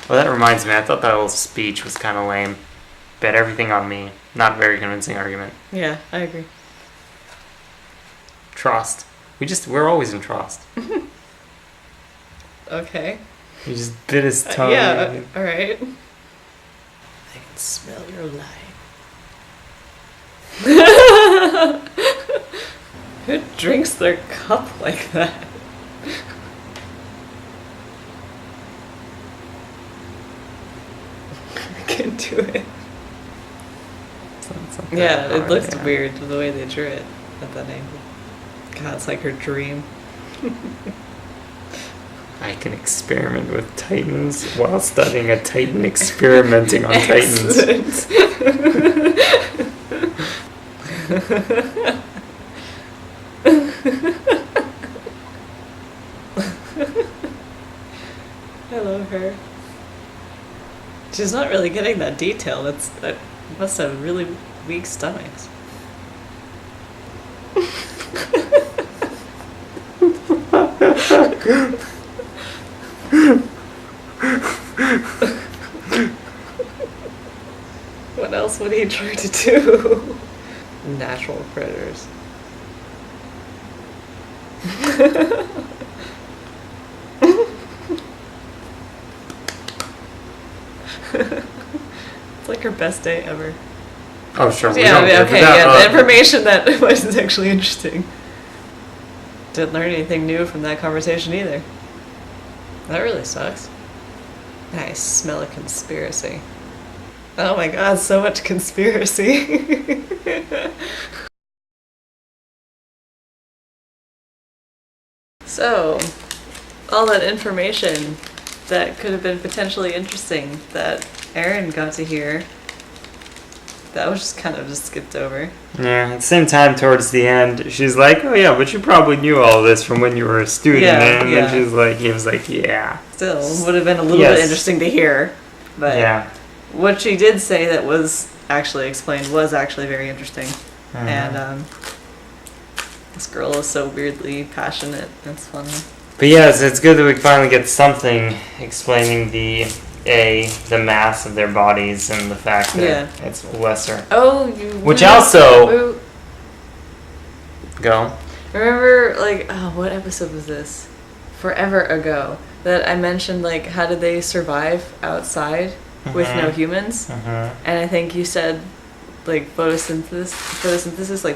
Well, that reminds me, I thought that little speech was kind of lame. Bet everything on me. Not a very convincing argument. Yeah, I agree. Trust. We're always in trust. Okay. He just bit his tongue. Yeah, alright. I can smell your lying. Who drinks their cup like that? I can't do it. Yeah, it looked weird the way they drew it at that angle. God, it's like her dream. I can experiment with Titans while studying a Titan experimenting on Titans. I love her. She's not really getting that detail. That must have really weak stomachs. What else would he try to do? Natural predators. It's like her best day ever. Oh, sure. The information that was actually interesting. Didn't learn anything new from that conversation either. That really sucks. I smell a conspiracy. Oh my god, so much conspiracy. So, all that information that could have been potentially interesting that Eren got to hear, that was just kind of just skipped over. Yeah, at the same time, towards the end, she's like, oh yeah, but you probably knew all this from when you were a student. And then he was like, yeah. Still, would have been a little bit interesting to hear. But yeah. What she did say that was actually explained was actually very interesting. Mm-hmm. And this girl is so weirdly passionate. It's funny. But yeah, it's good that we finally get something explaining the mass of their bodies and the fact that it's lesser. Oh, which also go. Remember, what episode was this? Forever ago, that I mentioned how did they survive outside with no humans? And I think you said photosynthesis,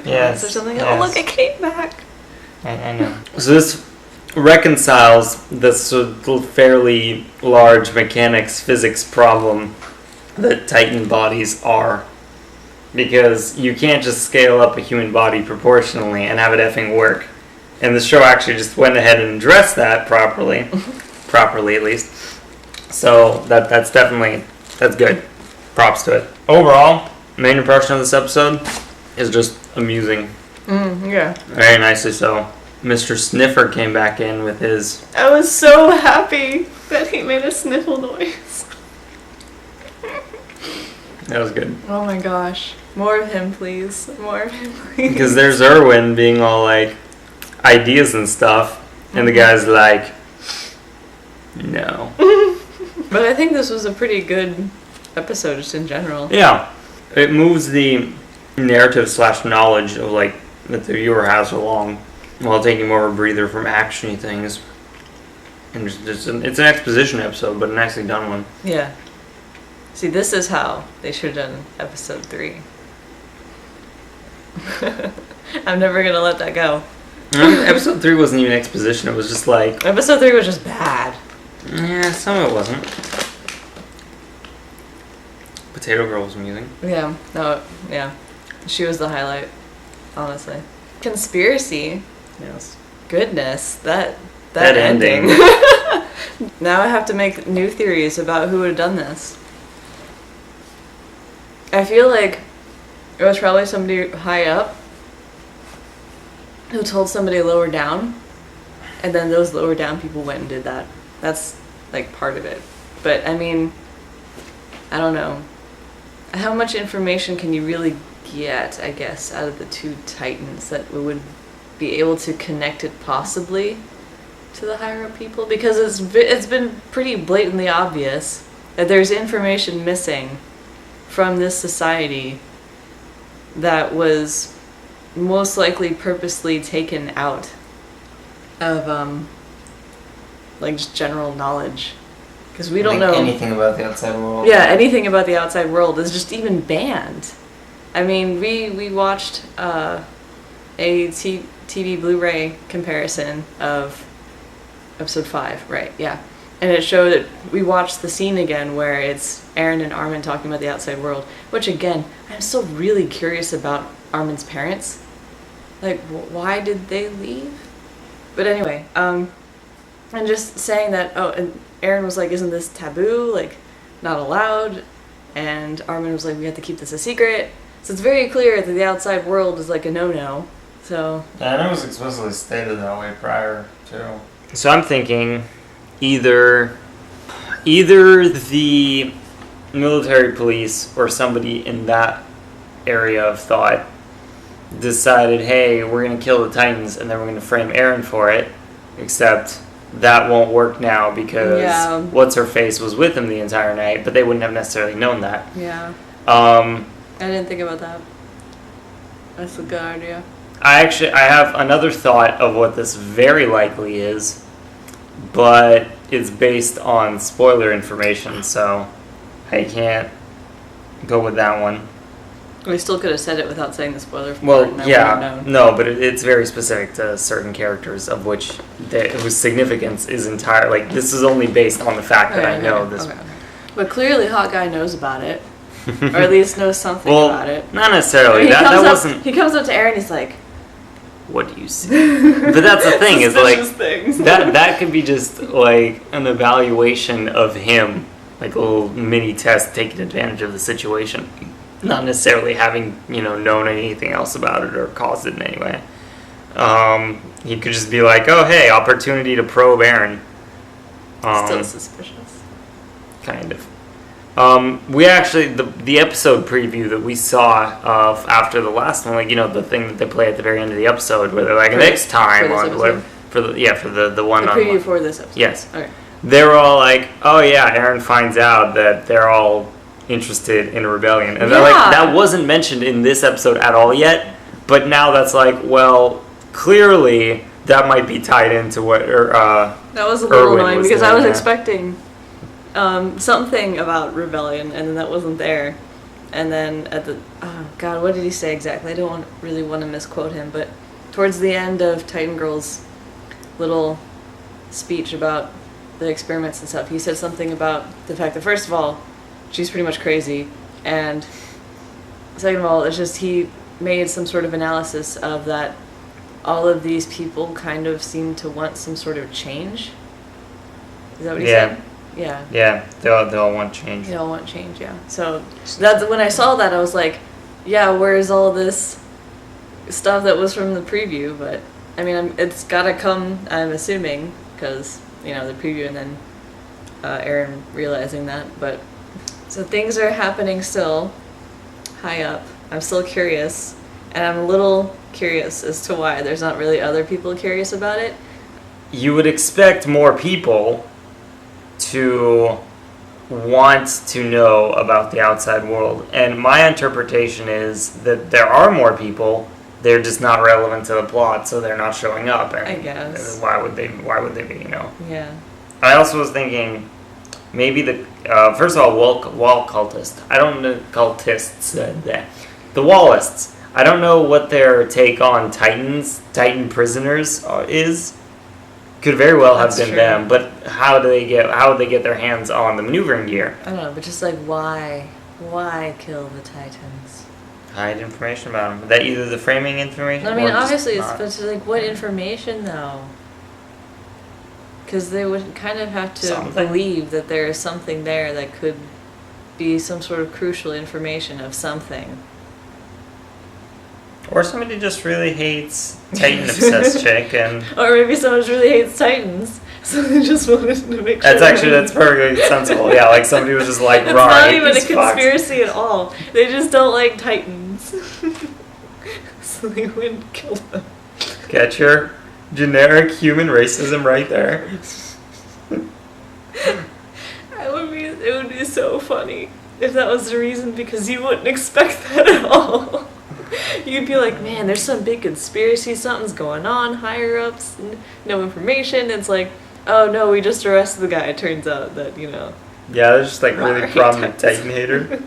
plants or something. Yes. Oh look, it came back. I know. So this reconciles this fairly large mechanics physics problem that Titan bodies are, because you can't just scale up a human body proportionally and have it effing work. And the show actually just went ahead and addressed that properly at least. So that's good. Props to it. Overall, main impression of this episode is just amusing. Yeah. Very nicely so. Mr. Sniffer came back in with his... I was so happy that he made a sniffle noise. That was good. Oh my gosh. More of him, please. More of him, please. Because there's Erwin being all ideas and stuff, and the guy's like, no. But I think this was a pretty good episode just in general. Yeah. It moves the narrative / knowledge of that the viewer has along, while taking more of a breather from action-y things. And it's an exposition episode, but a nicely done one. Yeah. See, this is how they should have done episode 3. I'm never going to let that go. Episode 3 wasn't even exposition, it was just Episode 3 was just bad. Yeah, some of it wasn't. Potato Girl was amusing. Yeah. No, yeah. She was the highlight, honestly. Conspiracy. Yes. Goodness, that ending. Now I have to make new theories about who would have done this. I feel like it was probably somebody high up who told somebody lower down, and then those lower down people went and did that. That's part of it. But I mean, I don't know. How much information can you really get, I guess, out of the two Titans that would be able to connect it possibly to the higher up people? Because it's been pretty blatantly obvious that there's information missing from this society that was most likely purposely taken out of like just general knowledge, because we don't know anything about the outside world. Yeah, anything about the outside world is just even banned. I mean, we watched a TV Blu-ray comparison of episode 5, right? Yeah. And it showed that we watched the scene again where it's Eren and Armin talking about the outside world, which again, I'm still really curious about Armin's parents. Like, why did they leave? But anyway, and just saying that, oh, and Eren was like, isn't this taboo? Like, not allowed? And Armin was like, we have to keep this a secret. So it's very clear that the outside world is like a no-no. So. And it was explicitly stated that way prior, too. So I'm thinking either the military police or somebody in that area of thought decided, hey, we're going to kill the Titans and then we're going to frame Eren for it, except that won't work now because What's-Her-Face was with him the entire night, but they wouldn't have necessarily known that. Yeah. I didn't think about that. That's a good idea. I have another thought of what this very likely is, but it's based on spoiler information, so I can't go with that one. We still could have said it without saying the spoiler. Well, yeah, no, but it's very specific to certain characters, of which whose significance is entire. Like, this is only based on the fact that I know this. Okay. But clearly, Hawkeye knows about it, or at least knows something about it. Not necessarily. He comes up to Eren. He's like, what do you see? But that's the thing, is like that could be just like an evaluation of him, like a little mini test taking advantage of the situation, not necessarily having known anything else about it or caused it in any way. He could just be like, oh hey, opportunity to probe Eren. Still suspicious. Kind of. We actually, the episode preview that we saw after the last one, like, the thing that they play at the very end of the episode where they're like, next time on whatever, for the one the on preview for this episode. Yes. Okay. They were all like, oh yeah, Eren finds out that they're all interested in a rebellion. And they're like, that wasn't mentioned in this episode at all yet, but now that's like, well, clearly that might be tied into what that was a little annoying because I was expecting something about rebellion, and then that wasn't there. And then at the God, what did he say exactly? I don't really want to misquote him, but towards the end of Titan Girl's little speech about the experiments and stuff, he said something about the fact that, first of all, she's pretty much crazy, and second of all, it's just he made some sort of analysis of that all of these people kind of seem to want some sort of change. Is that what he said? Yeah. Yeah, they all want change. They all want change, yeah. So that's when I saw that, I was like, yeah, where's all this stuff that was from the preview? But I mean, it's gotta come, I'm assuming, because the preview and then Eren realizing that. But so things are happening still high up. I'm still curious, and I'm a little curious as to why there's not really other people curious about it. You would expect more people to want to know about the outside world, and my interpretation is that there are more people, they're just not relevant to the plot, so they're not showing up. And I guess why would they be? Yeah. I also was thinking maybe the first of all, wall cultist. I don't know, cultists. The wallists. I don't know what their take on Titan prisoners is. Could very well have been them, but how would they get their hands on the maneuvering gear? I don't know, but just like why kill the Titans? Hide information about them. That either the framing information. I mean, obviously, it's but like what information though? Because they would kind of have to believe that there is something there that could be some sort of crucial information of something. Or somebody just really hates Titan-obsessed chick, and or maybe someone just really hates Titans, so they just wanted to make sure. That's perfectly sensible. Yeah, like somebody was just like, it's not even a conspiracy at all. They just don't like Titans, so they wouldn't kill them. Get your generic human racism right there. it would be so funny if that was the reason, because you wouldn't expect that at all. You'd be like, man, there's some big conspiracy, something's going on, higher ups, no information. It's like, oh no, we just arrested the guy. It turns out that, Yeah, there's just like really Right. prominent Titan hater.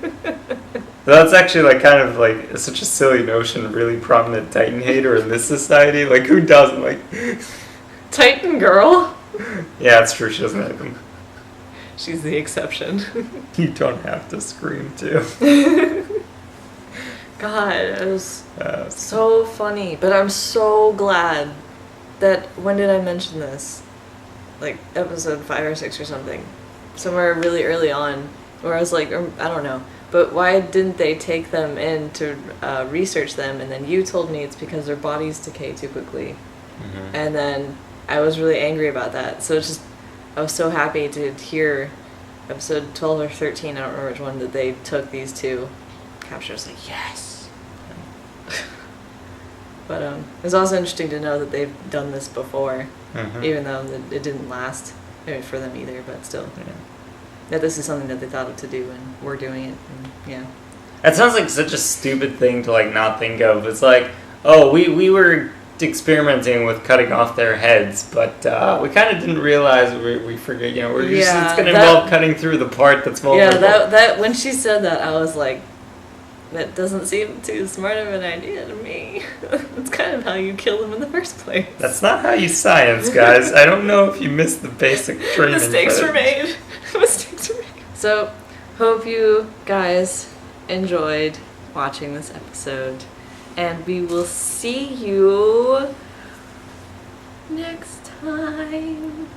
That's actually like kind of like such a silly notion, really prominent Titan hater in this society. Like, who doesn't like? Titan girl? Yeah, it's true. She doesn't have them. She's the exception. You don't have to scream too. God, it was so funny. But I'm so glad that, when did I mention this? Like episode 5 or 6 or something. Somewhere really early on, where I was like, I don't know. But why didn't they take them in to research them? And then you told me it's because their bodies decay too quickly. Mm-hmm. And then I was really angry about that. So it's just, I was so happy to hear episode 12 or 13, I don't remember which one, that they took these two captures. Like, yes! But it's also interesting to know that they've done this before, even though it didn't last for them either, but still. Yeah. That this is something that they thought of to do, and we're doing it, and yeah. That sounds like such a stupid thing to like not think of. It's like, oh, we were experimenting with cutting off their heads, but we kind of didn't realize we forget. We're just, it's going to involve cutting through the part that's vulnerable. Yeah, that when she said that, I was like, that doesn't seem too smart of an idea to me. That's kind of how you kill them in the first place. That's not how you science, guys. I don't know if you missed the basic training. Mistakes were made. Mistakes were made. So, hope you guys enjoyed watching this episode. And we will see you next time.